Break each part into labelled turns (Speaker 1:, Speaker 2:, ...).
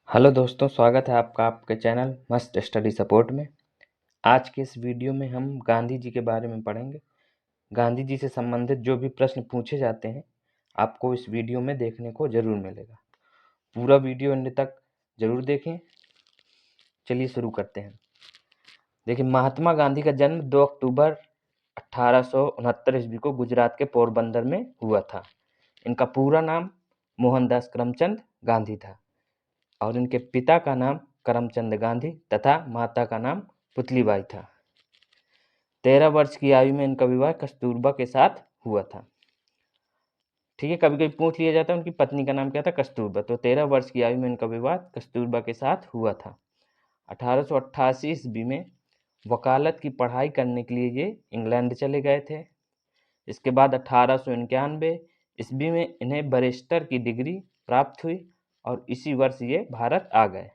Speaker 1: Hello दोस्तों, स्वागत है आपका आपके चैनल मस्त स्टडी सपोर्ट में। आज के इस वीडियो में हम गांधी जी के बारे में पढ़ेंगे। गांधी जी से संबंधित जो भी प्रश्न पूछे जाते हैं आपको इस वीडियो में देखने को जरूर मिलेगा। पूरा वीडियो अंत तक जरूर देखें। चलिए शुरू करते हैं। देखिए, महात्मा गांधी का जन्म 2 अक्टूबर 1869 ईस्वी को गुजरात के पोरबंदर में हुआ था। इनका पूरा नाम मोहनदास करमचंद गांधी था और इनके पिता का नाम करमचंद गांधी तथा माता का नाम पुतलीबाई था। 13 वर्ष की आयु में इनका विवाह कस्तूरबा के साथ हुआ था। ठीक है, कभी कभी पूछ लिया जाता है उनकी पत्नी का नाम क्या था, कस्तूरबा। तो 13 वर्ष की आयु में इनका विवाह कस्तूरबा के साथ हुआ था। 1888 ईस्वी में वकालत की पढ़ाई करने के लिए ये इंग्लैंड चले गए थे। इसके बाद 1891 ईस्वी में इन्हें बैरिस्टर की डिग्री प्राप्त हुई और इसी वर्ष ये भारत आ गए।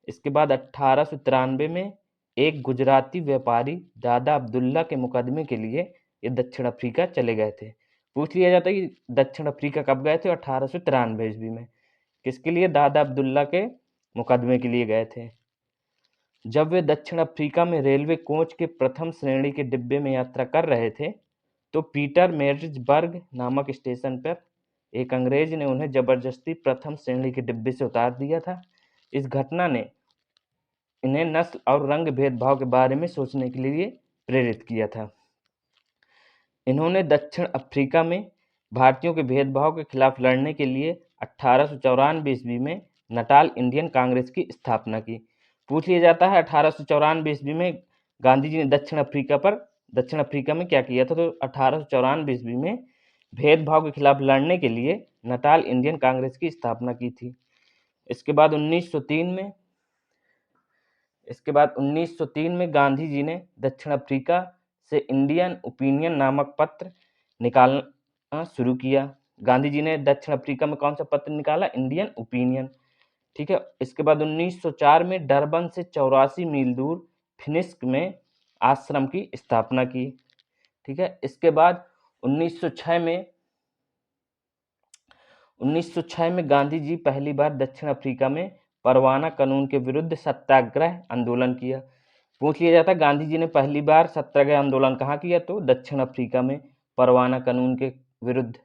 Speaker 1: इसके बाद 1893 में एक गुजराती व्यापारी दादा अब्दुल्ला के मुकदमे के लिए ये दक्षिण अफ्रीका चले गए थे। पूछ लिया जाता है कि दक्षिण अफ्रीका कब गए थे, 1893 ईस्वी में। किसके लिए? दादा अब्दुल्ला के मुकदमे के लिए गए थे। जब वे दक्षिण अफ्रीका में रेलवे कोच के प्रथम श्रेणी के डिब्बे में यात्रा कर रहे थे तो पीटर मैरिट्सबर्ग नामक स्टेशन पर एक अंग्रेज ने उन्हें जबरदस्ती प्रथम श्रेणी के डिब्बे से उतार दिया था। इस घटना ने इन्हें नस्ल और रंग भेदभाव के बारे में सोचने के लिए प्रेरित किया था। इन्होंने दक्षिण अफ्रीका में भारतीयों के भेदभाव के खिलाफ लड़ने के लिए 1894 ईस्वी में नटाल इंडियन कांग्रेस की स्थापना की। पूछ लिया जाता है 1894 ईस्वी में गांधी जी ने दक्षिण अफ्रीका में क्या किया था। तो 1894 ईस्वी में भेदभाव के खिलाफ लड़ने के लिए नटाल इंडियन कांग्रेस की स्थापना की थी। इसके बाद 1903 में गांधी जी ने दक्षिण अफ्रीका से इंडियन ओपिनियन नामक पत्र निकालना शुरू किया। गांधी जी ने दक्षिण अफ्रीका में कौन सा पत्र निकाला? Indian opinion. ठीक है। इसके बाद 1904 में डरबन से 84 मील दूर फिनिक्स में आश्रम की स्थापना की। ठीक है। इसके बाद 1906 में गांधी जी पहली बार दक्षिण अफ्रीका में परवाना कानून के विरुद्ध सत्याग्रह आंदोलन किया। पूछ लिया जाता है गांधी जी ने पहली बार सत्याग्रह आंदोलन कहाँ किया? तो दक्षिण अफ्रीका में परवाना कानून के विरुद्ध।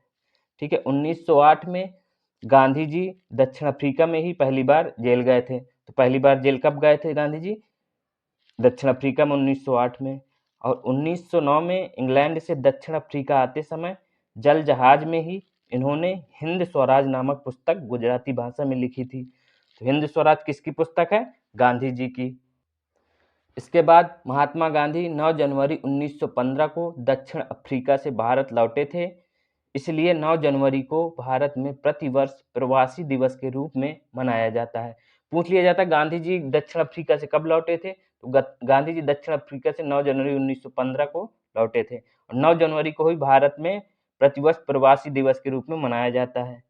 Speaker 1: ठीक है। 1908 में गांधी जी दक्षिण अफ्रीका में ही पहली बार जेल गए थे। तो पहली बार जेल कब गए थे गांधी जी? दक्षिण अफ्रीका में 1908 में। और 1909 में इंग्लैंड से दक्षिण अफ्रीका आते समय जल जहाज में ही इन्होंने हिंद स्वराज नामक पुस्तक गुजराती भाषा में लिखी थी। तो हिंद स्वराज किसकी पुस्तक है? गांधी जी की। इसके बाद महात्मा गांधी 9 जनवरी 1915 को दक्षिण अफ्रीका से भारत लौटे थे। इसलिए 9 जनवरी को भारत में प्रतिवर्ष प्रवासी दिवस के रूप में मनाया जाता है। पूछ लिया जाता है गांधी जी दक्षिण अफ्रीका से कब लौटे थे? तो गांधी जी दक्षिण अफ्रीका से 9 जनवरी 1915 को लौटे थे और 9 जनवरी को ही भारत में प्रतिवर्ष प्रवासी दिवस के रूप में मनाया जाता है।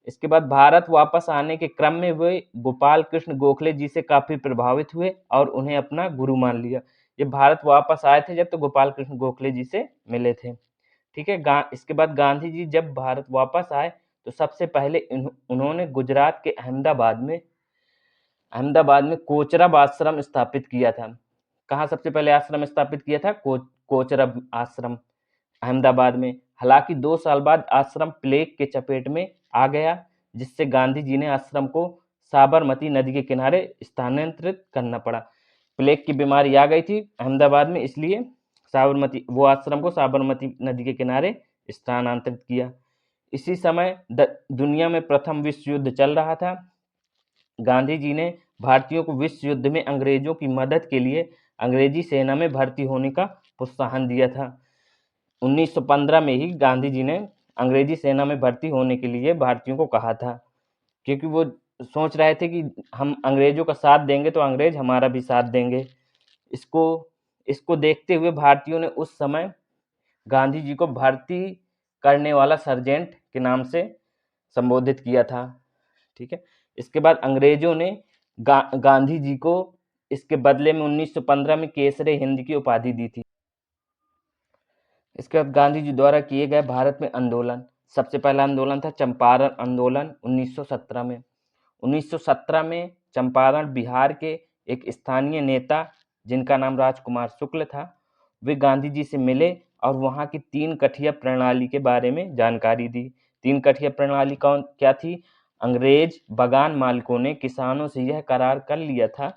Speaker 1: इसके बाद भारत वापस आने के क्रम में वे गोपाल कृष्ण गोखले जी से काफी प्रभावित हुए और उन्हें अपना गुरु मान लिया। ये भारत वापस आए थे जब तो गोपाल कृष्ण गोखले जी से मिले थे। ठीक है। इसके बाद गांधी जी जब भारत वापस आए तो सबसे पहले उन्होंने गुजरात के अहमदाबाद में कोचरब आश्रम स्थापित किया था। कहाँ सबसे पहले आश्रम स्थापित किया था? कोचरब आश्रम अहमदाबाद में। हालांकि 2 साल बाद आश्रम प्लेग के चपेट में आ गया, जिससे गांधी जी ने आश्रम को साबरमती नदी के किनारे स्थानांतरित करना पड़ा। प्लेग की बीमारी आ गई थी अहमदाबाद में, इसलिए आश्रम को साबरमती नदी के किनारे स्थानांतरित किया। इसी समय दुनिया में प्रथम विश्व युद्ध चल रहा था। गांधी जी ने भारतीयों को विश्व युद्ध में अंग्रेजों की मदद के लिए अंग्रेजी सेना में भर्ती होने का प्रोत्साहन दिया था। 1915 में ही गांधी जी ने अंग्रेजी सेना में भर्ती होने के लिए भारतीयों को कहा था, क्योंकि वो सोच रहे थे कि हम अंग्रेजों का साथ देंगे तो अंग्रेज हमारा भी साथ देंगे। इसको देखते हुए भारतीयों ने उस समय गांधी जी को भर्ती करने वाला सर्जेंट के नाम से संबोधित किया था। ठीक है। इसके बाद अंग्रेजों ने गांधी जी को इसके बदले में 1915 में केसरे हिंद की उपाधि दी थी। इसके बाद गांधी जी द्वारा किए गए भारत में आंदोलन। सबसे पहला आंदोलन था चंपारण आंदोलन 1917 में। 1917 में चंपारण बिहार के एक स्थानीय नेता जिनका नाम राजकुमार शुक्ल था, वे गांधी जी से मिले और वहाँ की 3 कठिया प्रणाली के बारे में जानकारी दी। 3 कठिया प्रणाली क्या थी? अंग्रेज बगान मालिकों ने किसानों से यह करार कर लिया था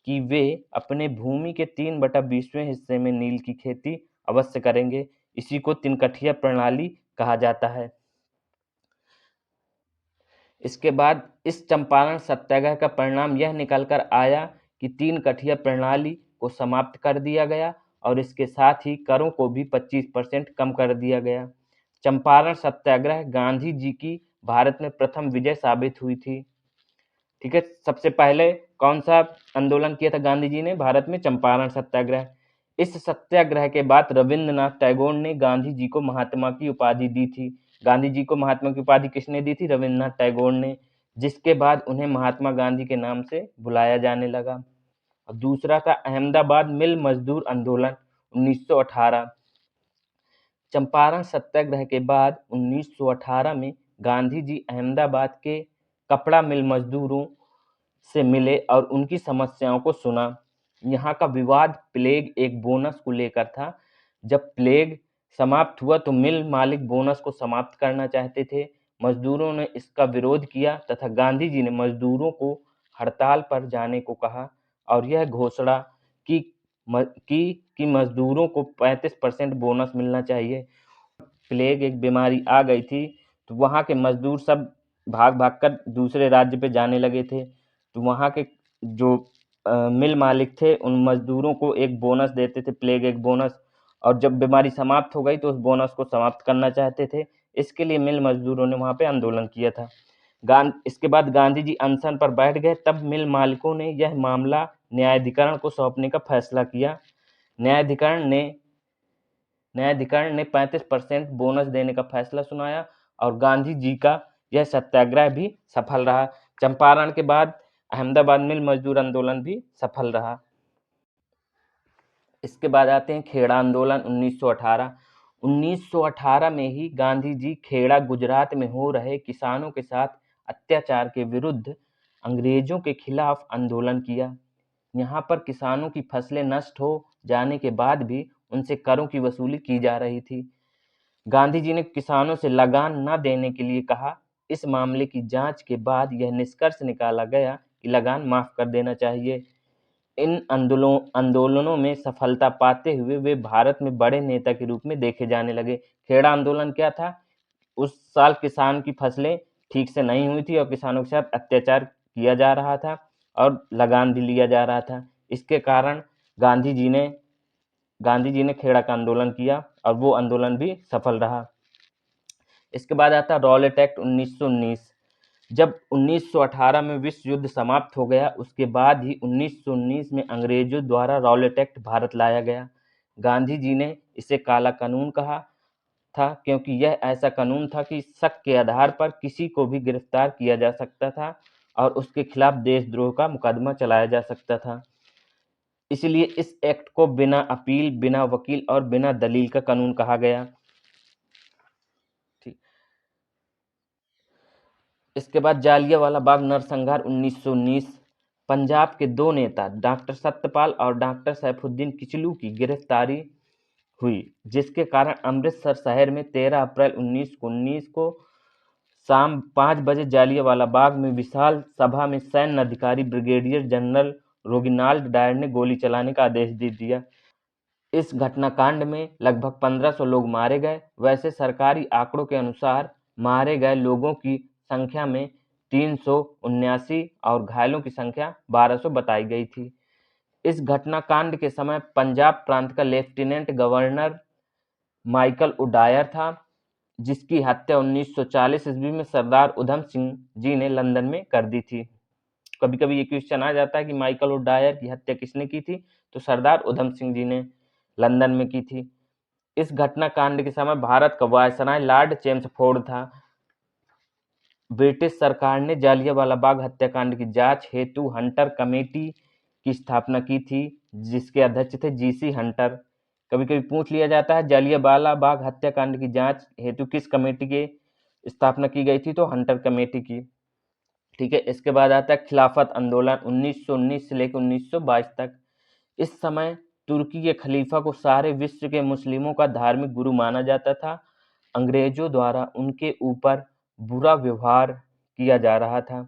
Speaker 1: कि वे अपने भूमि के 3/20वें हिस्से में नील की खेती अवश्य करेंगे। इसी को 3 कठिया प्रणाली कहा जाता है। इसके बाद इस चंपारण सत्याग्रह का परिणाम यह निकल कर आया कि 3 कठिया प्रणाली को समाप्त कर दिया गया और इसके साथ ही करों को भी 25% कम कर दिया गया। चंपारण सत्याग्रह गांधी जी की भारत में प्रथम विजय साबित हुई थी। ठीक है, सबसे पहले कौन सा आंदोलन किया था गांधी जी ने भारत में? चंपारण सत्याग्रह। इस सत्याग्रह के बाद रविंद्रनाथ टैगोर ने गांधी जी को महात्मा की उपाधि दी थी। गांधी जी को महात्मा की उपाधि किसने दी थी? रविंद्रनाथ टैगोर ने, जिसके बाद उन्हें महात्मा गांधी के नाम से बुलाया जाने लगा। और दूसरा था अहमदाबाद मिल मजदूर आंदोलन 1918। चंपारण सत्याग्रह के बाद 1918 में गांधी जी अहमदाबाद के कपड़ा मिल मजदूरों से मिले और उनकी समस्याओं को सुना। यहाँ का विवाद प्लेग एक बोनस को लेकर था। जब प्लेग समाप्त हुआ तो मिल मालिक बोनस को समाप्त करना चाहते थे। मजदूरों ने इसका विरोध किया तथा गांधी जी ने मजदूरों को हड़ताल पर जाने को कहा और यह घोषणा की कि मजदूरों को 35% बोनस मिलना चाहिए। प्लेग एक बीमारी आ गई थी तो वहाँ के मजदूर सब भाग भाग कर दूसरे राज्य पे जाने लगे थे। तो वहाँ के जो मिल मालिक थे उन मजदूरों को एक बोनस देते थे, प्लेग एक बोनस, और जब बीमारी समाप्त हो गई तो उस बोनस को समाप्त करना चाहते थे। इसके लिए मिल मजदूरों ने वहाँ पे आंदोलन किया था। इसके बाद गांधी जी अनशन पर बैठ गए। तब मिल मालिकों ने यह मामला न्यायाधिकरण को सौंपने का फैसला किया। न्यायाधिकरण ने 35% बोनस देने का फैसला सुनाया और गांधी जी का यह सत्याग्रह भी सफल रहा। चंपारण के बाद अहमदाबाद मिल मजदूर आंदोलन भी सफल रहा। इसके बाद आते हैं खेड़ा आंदोलन 1918। 1918 में ही गांधी जी खेड़ा गुजरात में हो रहे किसानों के साथ अत्याचार के विरुद्ध अंग्रेजों के खिलाफ आंदोलन किया। यहाँ पर किसानों की फसलें नष्ट हो जाने के बाद भी उनसे करों की वसूली की जा रही थी। गांधी जी ने किसानों से लगान न देने के लिए कहा। इस मामले की जांच के बाद यह निष्कर्ष निकाला गया कि लगान माफ कर देना चाहिए। इन आंदोलनों में सफलता पाते हुए वे भारत में बड़े नेता के रूप में देखे जाने लगे। खेड़ा आंदोलन क्या था? उस साल किसान की फसलें ठीक से नहीं हुई थी और किसानों के साथ अत्याचार किया जा रहा था और लगान भी लिया जा रहा था। इसके कारण गांधी जी ने खेड़ा का आंदोलन किया और वो आंदोलन भी सफल रहा। इसके बाद आता रॉलेट एक्ट 1919। जब 1918 में विश्व युद्ध समाप्त हो गया उसके बाद ही 1919 में अंग्रेजों द्वारा रॉलेट एक्ट भारत लाया गया। गांधी जी ने इसे काला कानून कहा था क्योंकि यह ऐसा कानून था कि शक के आधार पर किसी को भी गिरफ्तार किया जा सकता था और उसके खिलाफ देशद्रोह का मुकदमा चलाया जा सकता था। इसलिए इस एक्ट को बिना अपील, बिना वकील और बिना दलील का कानून कहा गया। ठीक। इसके बाद जालियांवाला बाग नरसंहार 1919। पंजाब के 2 नेता डॉक्टर सत्यपाल और डॉक्टर सैफुद्दीन किचलू की गिरफ्तारी हुई, जिसके कारण अमृतसर शहर में 13 अप्रैल 1919 को शाम 5 बजे जालियांवाला बाग में विशाल सभा में सैन्य अधिकारी ब्रिगेडियर जनरल रोगिनाल्ड डायर ने गोली चलाने का आदेश दे दिया। इस घटनाकांड में लगभग 1500 लोग मारे गए। वैसे सरकारी आंकड़ों के अनुसार मारे गए लोगों की संख्या में 379 और घायलों की संख्या 1200 बताई गई थी। इस घटनाकांड के समय पंजाब प्रांत का लेफ्टिनेंट गवर्नर माइकल ओडायर था, जिसकी हत्या 1940 ईस्वी में सरदार उधम सिंह जी ने लंदन में कर दी थी। कभी कभी ये क्वेश्चन आ जाता है कि माइकल ओडायर की हत्या किसने की थी, तो सरदार उधम सिंह जी ने लंदन में की थी। इस घटनाकांड के समय भारत का वायसराय लॉर्ड चेम्सफोर्ड था। ब्रिटिश सरकार ने जालियांवाला बाग हत्याकांड की जांच हेतु हंटर कमेटी की स्थापना की थी, जिसके अध्यक्ष थे जीसी हंटर। कभी कभी पूछ लिया जाता है जालियांवाला बाग हत्याकांड की जांच हेतु किस कमेटी की स्थापना की गई थी, तो हंटर कमेटी की। ठीक है। इसके बाद आता है खिलाफत आंदोलन 1919 से लेकर 1922 तक। इस समय तुर्की के खलीफा को सारे विश्व के मुस्लिमों का धार्मिक गुरु माना जाता था। अंग्रेजों द्वारा उनके ऊपर बुरा व्यवहार किया जा रहा था।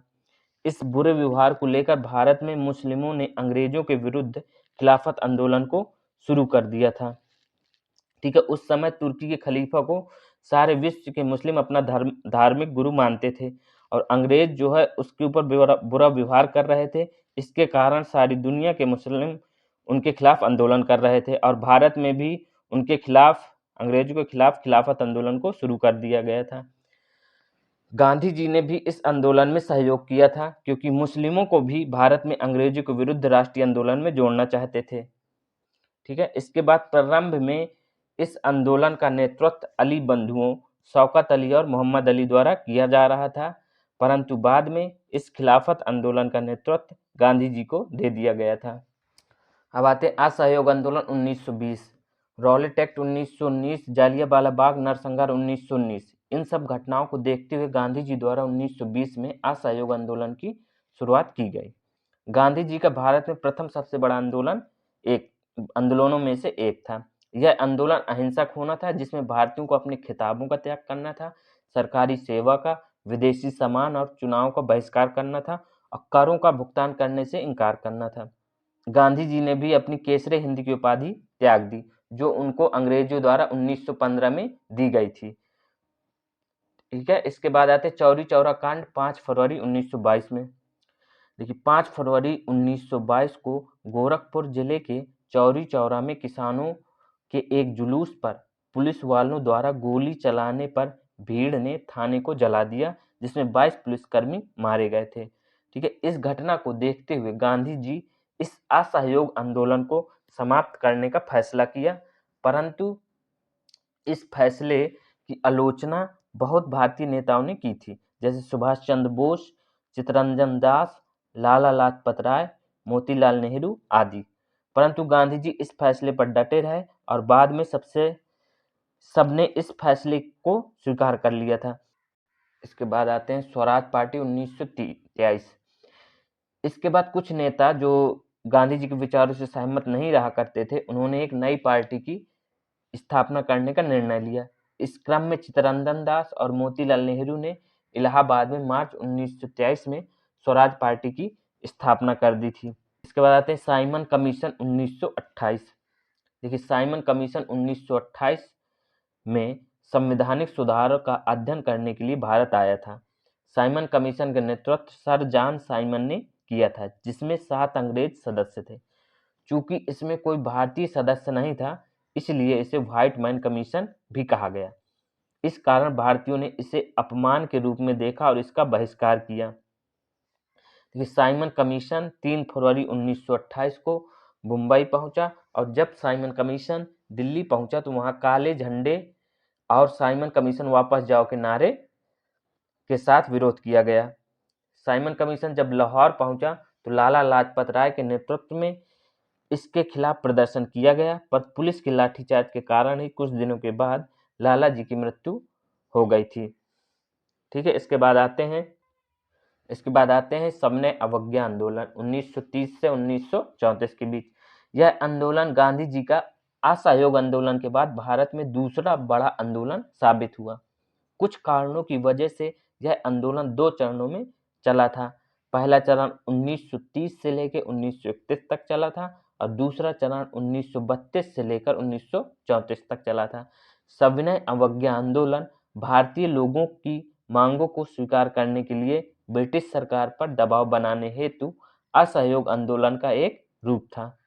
Speaker 1: इस बुरे व्यवहार को लेकर भारत में मुस्लिमों ने अंग्रेजों के विरुद्ध खिलाफत आंदोलन को शुरू कर दिया था। ठीक है। उस समय तुर्की के खलीफा को सारे विश्व के मुस्लिम अपना धार्मिक गुरु मानते थे और अंग्रेज जो है उसके ऊपर बुरा व्यवहार कर रहे थे। इसके कारण सारी दुनिया के मुस्लिम उनके खिलाफ आंदोलन कर रहे थे और भारत में भी उनके खिलाफ, अंग्रेजों के खिलाफ खिलाफत आंदोलन को शुरू कर दिया गया था। गांधी जी ने भी इस आंदोलन में सहयोग किया था क्योंकि मुस्लिमों को भी भारत में अंग्रेजों के विरुद्ध राष्ट्रीय आंदोलन में जोड़ना चाहते थे। ठीक है। इसके बाद प्रारंभ में इस आंदोलन का नेतृत्व अली बंधुओं शौकत अली और मोहम्मद अली द्वारा किया जा रहा था, परंतु बाद में इस खिलाफत आंदोलन का नेतृत्व गांधी जी को दे दिया गया था। अब आते हैं असहयोग आंदोलन 1920, रॉलेट एक्ट 1919, जालियांवाला बाग नरसंहार 1919। इन सब घटनाओं को देखते हुए गांधी जी द्वारा 1920 में असहयोग आंदोलन की शुरुआत की गई। गांधी जी का भारत में प्रथम सबसे बड़ा आंदोलनों में से एक था। यह आंदोलन अहिंसक होना था, जिसमें भारतीयों को अपने खिताबों का त्याग करना था, सरकारी सेवा का, विदेशी सामान और चुनाव का बहिष्कार करना था और करों का भुगतान करने से इनकार करना था। गांधी जी ने भी अपनी केसरी हिंद की उपाधि त्याग दी, जो उनको अंग्रेजों द्वारा 1915 में दी गई थी। ठीक है। इसके बाद आते चौरी चौरा कांड 5 फरवरी 1922 में। देखिए 5 फरवरी 1922 को गोरखपुर जिले के चौरी चौरा में किसानों के एक जुलूस पर पुलिस वालों द्वारा गोली चलाने पर भीड़ ने थाने को जला दिया, जिसमें 22 पुलिसकर्मी मारे गए थे। ठीक है। इस घटना को देखते हुए गांधी जी इस असहयोग आंदोलन को समाप्त करने का फैसला किया, परंतु इस फैसले की आलोचना बहुत भारतीय नेताओं ने की थी, जैसे सुभाष चंद्र बोस, चित्तरंजन दास, लाला लाजपत राय, मोतीलाल नेहरू आदि। परंतु गांधी जी इस फैसले पर डटे रहे और बाद में सबने इस फैसले को स्वीकार कर लिया था। इसके बाद आते हैं स्वराज पार्टी 1923। इसके बाद कुछ नेता जो गांधी जी के विचारों से सहमत नहीं रहा करते थे, उन्होंने एक नई पार्टी की स्थापना करने का निर्णय लिया। इस क्रम में चित्तरंजन दास और मोतीलाल नेहरू ने इलाहाबाद में मार्च 1923 में स्वराज पार्टी की स्थापना कर दी थी। इसके बाद आते हैं साइमन कमीशन 1928। देखिए साइमन कमीशन 1928 में संवैधानिक सुधारों का अध्ययन करने के लिए भारत आया था। साइमन कमीशन का नेतृत्व सर जॉन साइमन ने किया था, जिसमें 7 अंग्रेज सदस्य थे। चूंकि इसमें कोई भारतीय सदस्य नहीं था, इसलिए इसे व्हाइट मैन कमीशन भी कहा गया। इस कारण भारतीयों ने इसे अपमान के रूप में देखा और इसका बहिष्कार किया। साइमन कमीशन 3 फरवरी 1928 को मुंबई पहुंचा और जब साइमन कमीशन दिल्ली पहुंचा तो वहां काले झंडे और साइमन कमीशन वापस जाओ के नारे के साथ विरोध किया गया। साइमन कमीशन जब लाहौर पहुंचा तो लाला लाजपत राय के नेतृत्व में इसके खिलाफ प्रदर्शन किया गया, पर पुलिस के लाठीचार्ज के कारण ही कुछ दिनों के बाद लाला जी की मृत्यु हो गई थी। ठीक है। इसके बाद आते हैं सबने अवज्ञा आंदोलन 1930 से 1934 के बीच। यह आंदोलन गांधी जी का असहयोग आंदोलन के बाद भारत में दूसरा बड़ा आंदोलन साबित हुआ। कुछ कारणों की वजह से यह आंदोलन 2 चरणों में चला था। पहला चरण 1930 से लेकर 1931 तक चला था और दूसरा चरण 1932 से लेकर 1934 तक चला था। सविनय अवज्ञा आंदोलन भारतीय लोगों की मांगों को स्वीकार करने के लिए ब्रिटिश सरकार पर दबाव बनाने हेतु असहयोग आंदोलन का एक रूप था।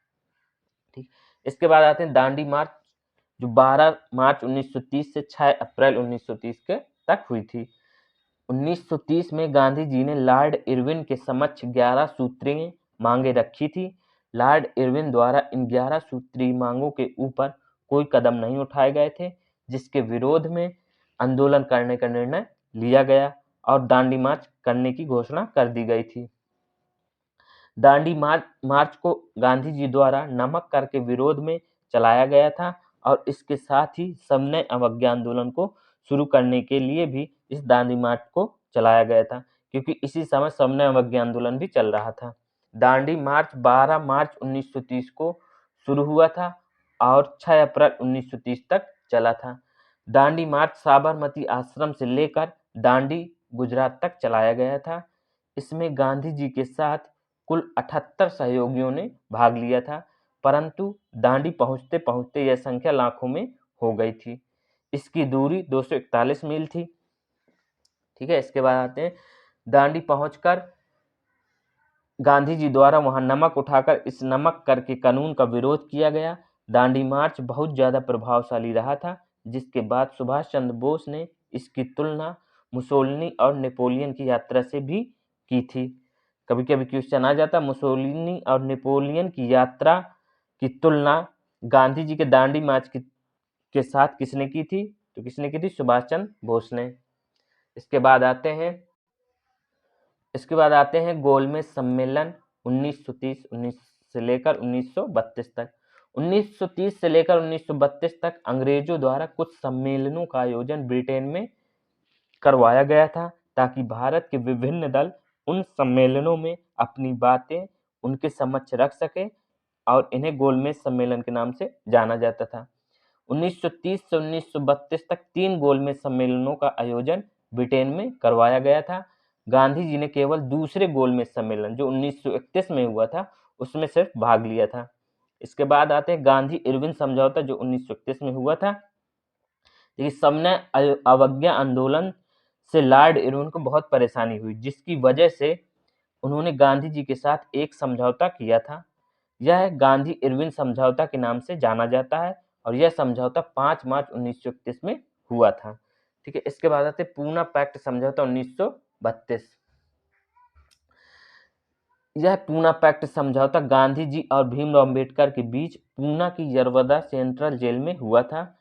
Speaker 1: ठीक। इसके बाद आते हैं दांडी मार्च, जो 12 मार्च 1930 से 6 अप्रैल 1930 के तक हुई थी। 1930 में गांधी जी ने लॉर्ड इरविन के समक्ष 11 सूत्रीय मांगे रखी थी। लॉर्ड इरविन द्वारा इन 11 सूत्रीय मांगों के ऊपर कोई कदम नहीं उठाए गए थे, जिसके विरोध में आंदोलन करने का निर्णय लिया गया और दांडी मार्च करने की घोषणा कर दी गई थी। दांडी मार्च को गांधी जी द्वारा नमक कर के विरोध में चलाया गया था और इसके साथ ही सबने अवज्ञा आंदोलन को शुरू करने के लिए भी इस दांडी मार्च को चलाया गया था। क्योंकि इसी समय सविनय अवज्ञा आंदोलन भी चल रहा था। दांडी मार्च 12 मार्च 1930 को शुरू हुआ था और 6 अप्रैल 1930 तक चला था। दांडी मार्च साबरमती आश्रम से लेकर दांडी गुजरात तक चलाया गया था। इसमें गांधी जी के साथ कुल 78 सहयोगियों ने भाग लिया था, परंतु दांडी पहुंचते पहुंचते यह संख्या लाखों में हो गई थी। इसकी दूरी 241 मील थी। ठीक है, इसके बाद आते हैं दांडी पहुंचकर गांधी जी द्वारा वहां नमक उठाकर इस नमक कर के कानून का विरोध किया गया। दांडी मार्च बहुत ज्यादा प्रभावशाली रहा था, जिसके बाद सुभाष चंद्र बोस ने इसकी तुलना मुसोलिनी और नेपोलियन की यात्रा से भी की थी। कभी कभी क्वेश्चन आ जाता, मुसोलिनी और नेपोलियन की यात्रा की तुलना गांधी जी के दांडी मार्च के साथ किसने की थी? तो किसने की थी? सुभाष चंद्र बोस ने। इसके बाद आते हैं गोलमेज सम्मेलन 1930 से लेकर 1932 तक। 1930 से लेकर 1932 तक अंग्रेजों द्वारा कुछ सम्मेलनों का आयोजन ब्रिटेन में करवाया गया था, ताकि भारत के विभिन्न दल उन सम्मेलनों में अपनी बातें उनके समक्ष रख सके और इन्हें गोलमेज सम्मेलन के नाम से जाना जाता था। 1930 से 1932 तक 3 गोलमेज सम्मेलनों का आयोजन ब्रिटेन में करवाया गया था। गांधी जी ने केवल दूसरे गोलमेज सम्मेलन जो 1931 में हुआ था उसमें सिर्फ भाग लिया था। इसके बाद आते हैं गांधी इरविन समझौता जो 1931 में हुआ था। देखिए, सविनय अवज्ञा आंदोलन से लॉर्ड इरविन को बहुत परेशानी हुई, जिसकी वजह से उन्होंने गांधी जी के साथ एक समझौता किया था। यह गांधी इरविन समझौता के नाम से जाना जाता है और यह समझौता 5 मार्च 1931 में हुआ था। ठीक है, इसके बाद आते पूना पैक्ट समझौता 1932। यह पूना पैक्ट समझौता गांधी जी और भीमराव अंबेडकर के बीच पूना की यरवदा सेंट्रल जेल में हुआ था।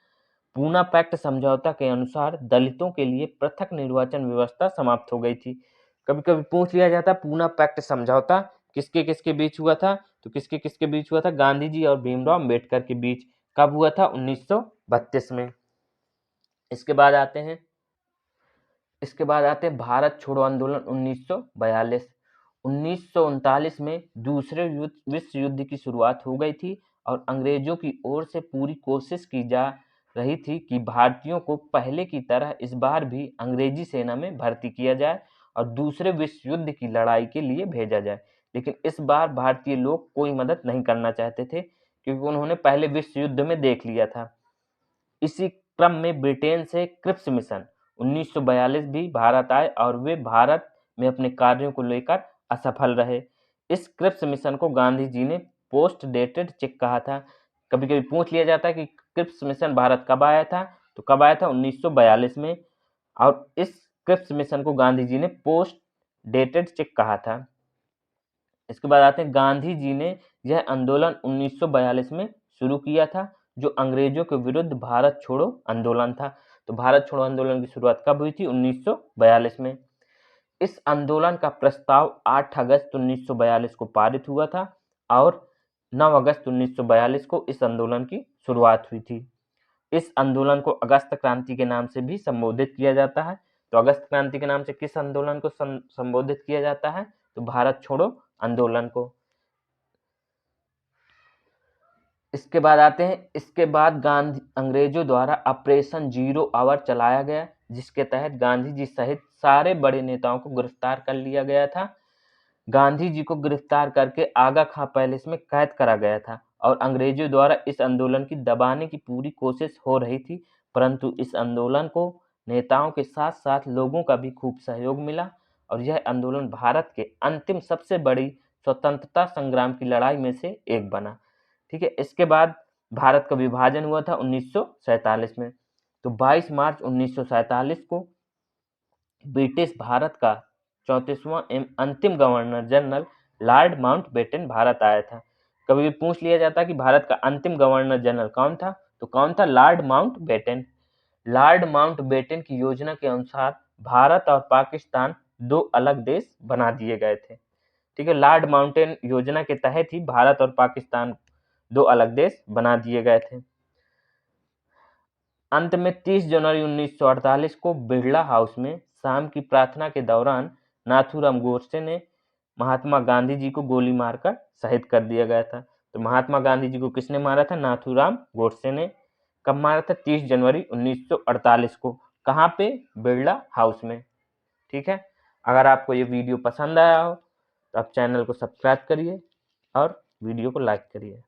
Speaker 1: पूना पैक्ट समझौता के अनुसार दलितों के लिए पृथक निर्वाचन व्यवस्था समाप्त हो गई थी। कभी कभी पूछ लिया जाता पूना पैक्ट समझौता किसके किसके बीच हुआ था? तो किसके किसके बीच हुआ था? गांधी जी और भीमराव अंबेडकर के बीच। कब हुआ था? 1932 में। इसके बाद आते हैं भारत छोड़ो आंदोलन 1942। 1939 में दूसरे विश्व युद्ध की शुरुआत हो गई थी और अंग्रेजों की ओर से पूरी कोशिश की जा रही थी कि भारतीयों को पहले की तरह इस बार भी अंग्रेजी सेना में भर्ती किया जाए और दूसरे विश्व युद्ध की लड़ाई के लिए भेजा जाए। लेकिन इस बार भारतीय लोग कोई मदद नहीं करना चाहते थे, क्योंकि उन्होंने पहले विश्व युद्ध में देख लिया था। इसी क्रम में ब्रिटेन से क्रिप्स मिशन 1942 भी भारत आए और वे भारत में अपने कार्यों को लेकर असफल रहे। इस क्रिप्स मिशन को गांधी जी ने पोस्ट डेटेड चेक कहा था। कभी कभी पूछ लिया जाता है कि क्रिप्स मिशन भारत कब आया था? तो कब आया था? 1942 में। और इस क्रिप्स मिशन को गांधी जी ने पोस्ट डेटेड चेक कहा था। इसके बाद आते हैं गांधी जी ने यह आंदोलन 1942 में शुरू किया था, जो अंग्रेजों के विरुद्ध भारत छोड़ो आंदोलन था। तो भारत छोड़ो आंदोलन की शुरुआत कब हुई थी? 1942 में। इस आंदोलन का प्रस्ताव 8 अगस्त 1942 को पारित हुआ था और 9 अगस्त 1942 को इस आंदोलन की शुरुआत हुई थी। इस आंदोलन को अगस्त क्रांति के नाम से भी संबोधित किया जाता है। तो अगस्त क्रांति के नाम से किस आंदोलन को संबोधित किया जाता है? तो भारत छोड़ो आंदोलन को। इसके बाद गांधी अंग्रेजों द्वारा ऑपरेशन जीरो आवर चलाया गया, जिसके तहत गांधी जी सहित सारे बड़े नेताओं को गिरफ्तार कर लिया गया था। गांधी जी को गिरफ्तार करके आगा खां पैलेस में कैद करा गया था और अंग्रेजों द्वारा इस आंदोलन की दबाने की पूरी कोशिश हो रही थी, परंतु इस आंदोलन को नेताओं के साथ साथ लोगों का भी खूब सहयोग मिला और यह आंदोलन भारत के अंतिम सबसे बड़ी स्वतंत्रता संग्राम की लड़ाई में से एक बना। ठीक है, इसके बाद भारत का विभाजन हुआ था 1947 में। तो 22 मार्च 1947 को ब्रिटिश भारत का 34वां एवं अंतिम governor general Lord Mountbatten Bharat आया था। कभी भी पूछ लिया जाता कि भारत का अंतिम गवर्नर जनरल कौन था? तो कौन था? Lord Mountbatten. लॉर्ड माउंटबेटन की योजना के अनुसार भारत और पाकिस्तान 2 अलग देश बना दिए गए थे। ठीक है, लॉर्ड माउंटेन योजना के तहत ही भारत और पाकिस्तान 2 अलग देश बना दिए गए थे। अंत में 30 जनवरी 1948 को बिरला हाउस में शाम की प्रार्थना के दौरान नाथूराम गोडसे ने महात्मा गांधी जी को गोली मारकर शहीद कर दिया गया था। तो महात्मा गांधी जी को किसने मारा था? नाथूराम गोडसे ने। कब मारा था? 30 जनवरी 1948 को। कहाँ पे? बिरला हाउस में। ठीक है, अगर आपको ये वीडियो पसंद आया हो तो आप चैनल को सब्सक्राइब करिए और वीडियो को लाइक करिए।